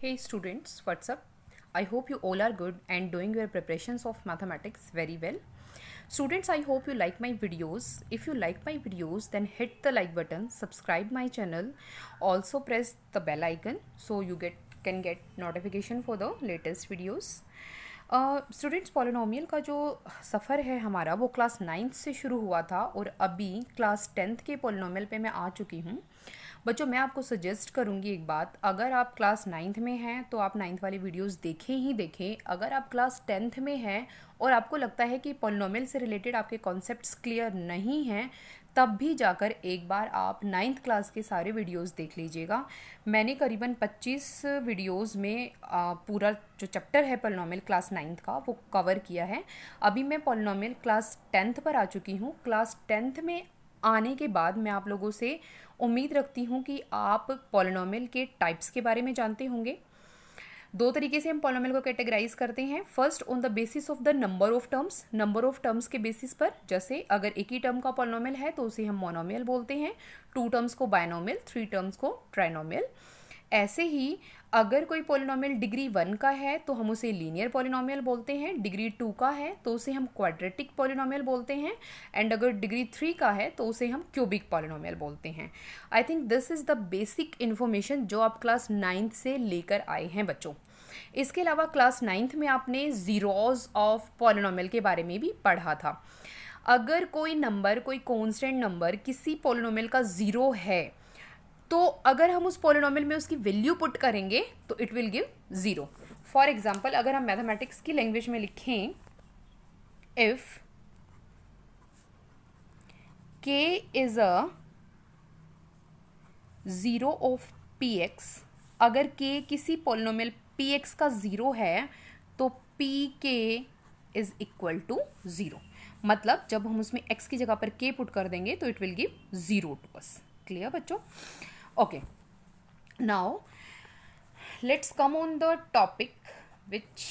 Hey students, what's up? I hope you all are good and doing your preparations of mathematics very well. Students, I hope you like my videos. If you like my videos, then hit the like button, subscribe my channel, also press the bell icon so you can get notification for the latest videos. Students polynomial का जो सफ़र है हमारा वो class 9th से शुरू हुआ था और अभी क्लास 10th के पॉलिनोमियल पे मैं आ चुकी हूँ। बच्चों मैं आपको सजेस्ट करूँगी एक बात, अगर आप क्लास 9th में हैं तो आप 9th वाली वीडियोस देखें ही देखें। अगर आप क्लास 10th में हैं और आपको लगता है कि पॉलिनोमियल से रिलेटेड आपके कॉन्सेप्ट्स क्लियर नहीं हैं, तब भी जाकर एक बार आप 9th क्लास के सारे वीडियोस देख लीजिएगा। मैंने करीबन 25 वीडियोस में पूरा जो चैप्टर है पॉलिनोमियल क्लास 9th का वो कवर किया है। अभी मैं पॉलिनोमियल क्लास 10th पर आ चुकी हूँ। क्लास 10th में आने के बाद मैं आप लोगों से उम्मीद रखती हूँ कि आप पॉलिनोमियल के टाइप्स के बारे में जानते होंगे। दो तरीके से हम पॉलिनोमियल को कैटेगराइज करते हैं। First on the basis of the number of terms, number of terms के बेसिस पर। जैसे अगर एक ही टर्म का पॉलिनोमियल है तो उसे हम मोनोमियल बोलते हैं, 2 टर्म्स को बायनोमियल, 3 टर्म्स को ट्राइनोमियल। ऐसे ही अगर कोई पॉलिनोमियल डिग्री 1 का है तो हम उसे लीनियर पॉलिनोमियल बोलते हैं, डिग्री 2 का है तो उसे हम क्वाड्रेटिक पॉलिनोमियल बोलते हैं, एंड अगर डिग्री 3 का है तो उसे हम क्यूबिक पॉलिनोमियल बोलते हैं। I think this is the basic information जो आप क्लास 9th से लेकर आए हैं बच्चों। इसके अलावा क्लास 9th में आपने ज़ीरोज़ ऑफ पॉलिनोमियल के बारे में भी पढ़ा था। अगर कोई नंबर, कोई कॉन्स्टेंट नंबर किसी पॉलिनोमियल का ज़ीरो है तो अगर हम उस पॉलिनोमियल में उसकी वैल्यू पुट करेंगे तो it will give zero. For example अगर हम मैथमेटिक्स की लैंग्वेज में लिखें, if k is a zero of px, अगर k किसी पॉलिनोमियल px का ज़ीरो है तो pk is equal to zero. मतलब जब हम उसमें x की जगह पर k पुट कर देंगे तो it will give zero to us. Clear बच्चों? Okay, now let's come on the topic which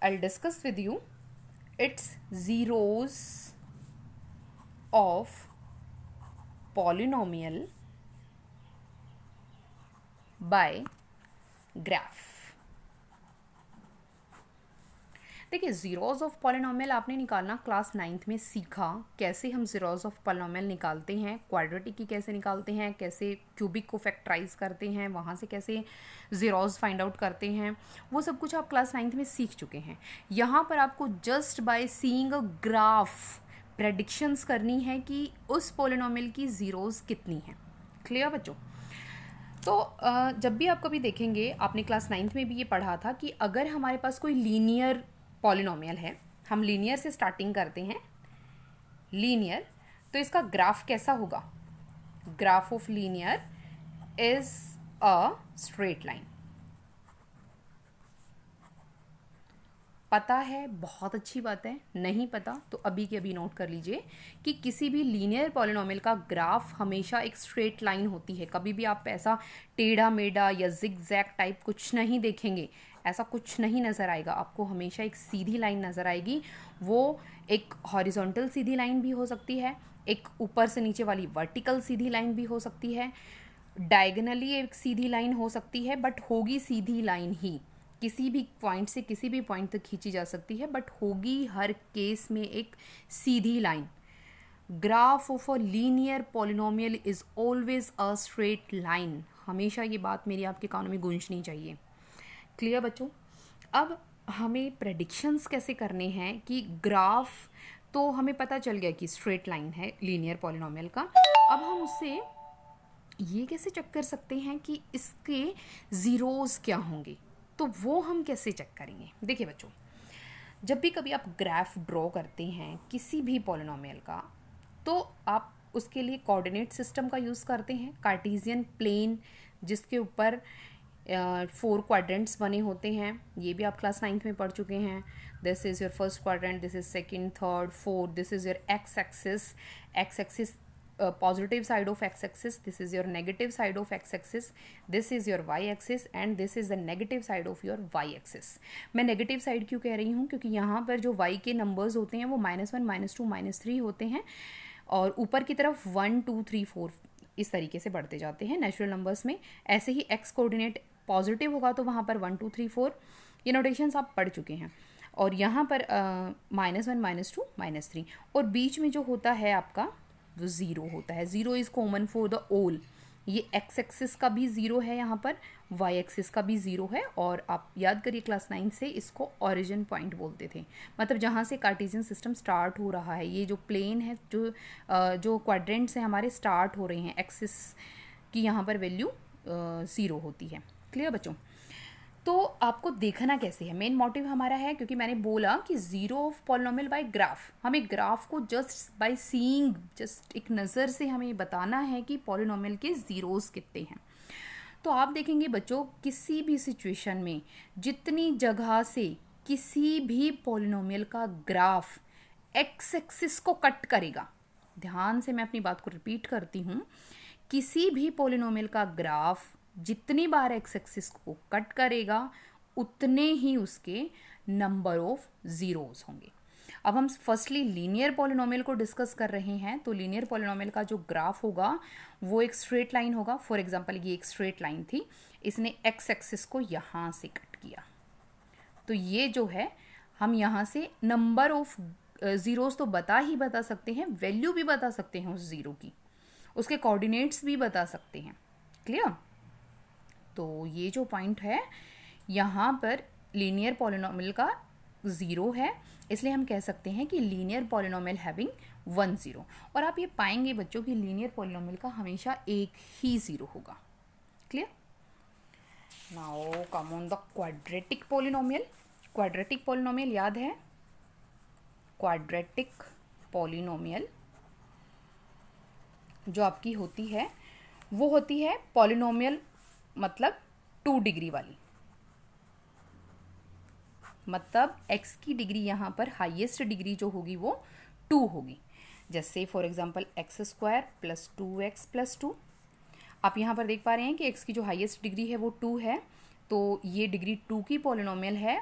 I'll discuss with you. It's zeros of polynomial by graph. देखिए, ज़ीरोज़ ऑफ पॉलिनोमियल आपने निकालना क्लास 9th में सीखा, कैसे हम ज़ीरोज़ ऑफ पॉलिनोमियल निकालते हैं, क्वाड्रेटिक की कैसे निकालते हैं, कैसे क्यूबिक को फैक्टराइज करते हैं, वहाँ से कैसे ज़ीरोज़ फाइंड आउट करते हैं, वो सब कुछ आप क्लास 9th में सीख चुके हैं। यहाँ पर आपको just by seeing a graph predictions करनी है कि उस पॉलिनोमियल की ज़ीरोज़ कितनी हैं। क्लियर बच्चों? तो जब भी आप कभी देखेंगे, आपने क्लास 9th में भी ये पढ़ा था कि अगर हमारे पास कोई लीनियर पॉलिनोमियल है, हम लीनियर से स्टार्टिंग करते हैं, लीनियर, तो इसका ग्राफ कैसा होगा? Graph of linear is a straight line. पता है? बहुत अच्छी बात है। नहीं पता तो अभी के अभी नोट कर लीजिए कि किसी भी लीनियर पॉलिनोमियल का ग्राफ हमेशा एक स्ट्रेट लाइन होती है। कभी भी आप ऐसा टेढ़ा मेढ़ा या जिग जैग टाइप कुछ नहीं देखेंगे, ऐसा कुछ नहीं नज़र आएगा। आपको हमेशा एक सीधी लाइन नज़र आएगी। वो एक हॉरिजॉन्टल सीधी लाइन भी हो सकती है, एक ऊपर से नीचे वाली वर्टिकल सीधी लाइन भी हो सकती है, डायगनली एक सीधी लाइन हो सकती है, बट होगी सीधी लाइन ही। किसी भी पॉइंट से किसी भी पॉइंट तक खींची जा सकती है, बट होगी हर केस में एक सीधी line. Graph of a linear polynomial is always a straight line. हमेशा ये बात मेरी आपके कानों में गूंजनी चाहिए। क्लियर बच्चों? अब हमें प्रेडिक्शंस कैसे करने हैं कि ग्राफ तो हमें पता चल गया कि स्ट्रेट लाइन है लीनियर पॉलिनोमियल का। अब हम उससे ये कैसे चेक कर सकते हैं कि इसके ज़ीरोज़ क्या होंगे, तो वो हम कैसे चेक करेंगे? देखिए बच्चों, जब भी कभी आप ग्राफ ड्रॉ करते हैं किसी भी पॉलिनोमियल का, तो आप उसके लिए कोऑर्डिनेट सिस्टम का यूज़ करते हैं, कार्टेशियन प्लेन जिसके ऊपर 4 क्वाड्रेंट्स बने होते हैं। ये भी आप क्लास 9th में पढ़ चुके हैं। This is your first quadrant, this is second, third, fourth, this is your x axis positive side of x-axis, this is your negative side of x-axis, this is your y-axis and this is the negative side of your y-axis। मैं negative side क्यों कह रही हूँ? क्योंकि यहाँ पर जो y के नंबर्स होते हैं वो -1, -2, -3 होते हैं और ऊपर की तरफ 1, 2, 3, 4 इस तरीके से बढ़ते जाते हैं नेचुरल नंबर्स में। ऐसे ही एक्स कोऑर्डिनेट पॉजिटिव होगा तो वहाँ पर 1 2 3 4 ये नोटेशंस आप पढ़ चुके हैं। और यहाँ पर -1 -2 -3 और बीच में जो होता है आपका वो ज़ीरो होता है। Zero is common for the all. ये एक्स एक्सिस का भी ज़ीरो है, यहाँ पर वाई एक्सिस का भी ज़ीरो है। और आप याद करिए क्लास 9 से इसको ओरिजिन पॉइंट बोलते थे, मतलब जहाँ से कार्टेशियन सिस्टम स्टार्ट हो रहा है। ये जो प्लेन है, जो क्वाड्रेंट्स हैं हमारे स्टार्ट हो रहे हैं, एक्सिस की यहाँ पर वैल्यू ज़ीरो होती है। क्लियर बच्चों? तो आपको देखना कैसे है, मेन मोटिव हमारा है, क्योंकि मैंने बोला कि zero of polynomial bye graph, हमें ग्राफ को जस्ट बाय सीइंग, जस्ट एक नज़र से हमें बताना है कि पॉलिनोमियल के ज़ीरोज़ कितने हैं। तो आप देखेंगे बच्चों, किसी भी सिचुएशन में जितनी जगह से किसी भी पॉलिनोमियल का ग्राफ एक्स एक्सिस को कट करेगा, ध्यान से मैं अपनी बात को रिपीट करती हूँ, किसी भी पॉलिनोमियल का ग्राफ जितनी बार एक्स एक्सिस को कट करेगा उतने ही उसके नंबर ऑफ ज़ीरोज़ होंगे। अब हम फर्स्टली लीनियर पॉलिनोमियल को डिस्कस कर रहे हैं। तो लीनियर पॉलिनोमियल का जो ग्राफ होगा वो एक स्ट्रेट लाइन होगा। फॉर एग्जांपल ये एक स्ट्रेट लाइन थी, इसने एक्स एक्सिस को यहाँ से कट किया, तो ये जो है हम यहाँ से नंबर ऑफ ज़ीरोज़ तो बता सकते हैं, वैल्यू भी बता सकते हैं उस ज़ीरो की, उसके कोऑर्डिनेट्स भी बता सकते हैं। क्लियर? तो ये जो पॉइंट है यहाँ पर लीनियर पॉलिनोमियल का ज़ीरो है, इसलिए हम कह सकते हैं कि लीनियर पॉलिनोमियल हैविंग 1 0। और आप ये पाएंगे बच्चों कि लीनियर पॉलिनोमियल का हमेशा एक ही ज़ीरो होगा। Clear? Now come on the quadratic polynomial. Quadratic polynomial याद है? क्वाड्रेटिक पॉलिनोमियल जो आपकी होती है वो होती है पॉलिनोमियल मतलब 2 डिग्री वाली, मतलब x की डिग्री यहाँ पर हाईएस्ट डिग्री जो होगी वो 2 होगी। जैसे फॉर एग्जांपल x² + 2x + 2। आप यहाँ पर देख पा रहे हैं कि x की जो हाईएस्ट डिग्री है वो 2 है, तो ये डिग्री 2 की पॉलिनोमियल है,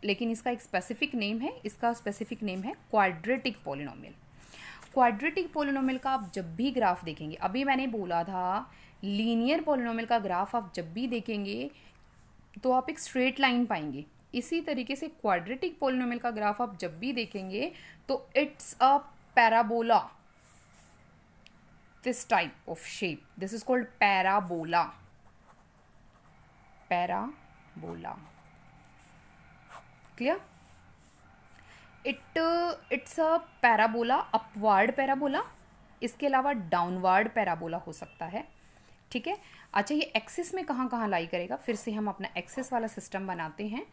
लेकिन इसका एक स्पेसिफिक नेम है, इसका स्पेसिफिक नेम है क्वाड्रेटिक पॉलिनोमियल। क्वाड्रेटिक पॉलिनोमियल का आप जब भी ग्राफ देखेंगे, अभी मैंने बोला था लीनियर पॉलिनोमियल का ग्राफ आप जब भी देखेंगे तो आप एक स्ट्रेट लाइन पाएंगे, इसी तरीके से क्वाड्रेटिक पॉलिनोमियल का ग्राफ आप जब भी देखेंगे तो it's a parabola, this type of shape, this is called parabola. Parabola, clear? It's a parabola, upward parabola, इसके अलावा डाउनवर्ड पैराबोला हो सकता है। ठीक है? अच्छा, ये एक्सिस में कहाँ कहाँ लाई करेगा, फिर से हम अपना एक्सिस वाला सिस्टम बनाते हैं।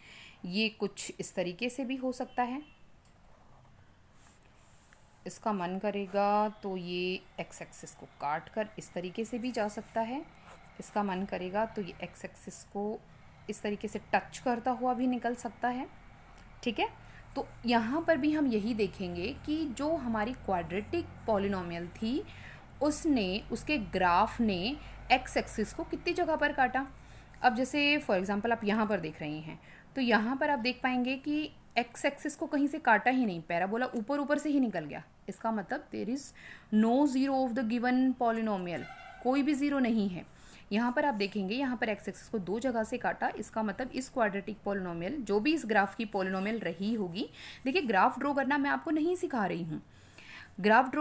ये कुछ इस तरीके से भी हो सकता है, इसका मन करेगा तो ये एक्स एक्सिस को काट कर इस तरीके से भी जा सकता है, इसका मन करेगा तो ये एक्स एक्सिस को इस तरीके से टच करता हुआ भी निकल सकता है। ठीक है? तो यहाँ पर भी हम यही देखेंगे कि जो हमारी क्वाड्रेटिक पॉलिनोमियल थी उसने, उसके ग्राफ ने एक्स एक्सिस को कितनी जगह पर काटा। अब जैसे फॉर एग्जांपल आप यहाँ पर देख रहे हैं, तो यहाँ पर आप देख पाएंगे कि एक्स एक्सिस को कहीं से काटा ही नहीं, पैराबोला ऊपर ऊपर से ही निकल गया। इसका मतलब there is no zero of the given polynomial, कोई भी ज़ीरो नहीं है। यहाँ पर आप देखेंगे, यहाँ पर एक्स एक्सिस को 2 जगह से काटा, इसका मतलब इस क्वाड्रेटिक पॉलिनोमियल, जो भी इस ग्राफ की पॉलिनोमियल रही होगी, देखिए ग्राफ ड्रॉ करना मैं आपको नहीं सिखा रही हूँ, ग्राफ ड्रॉ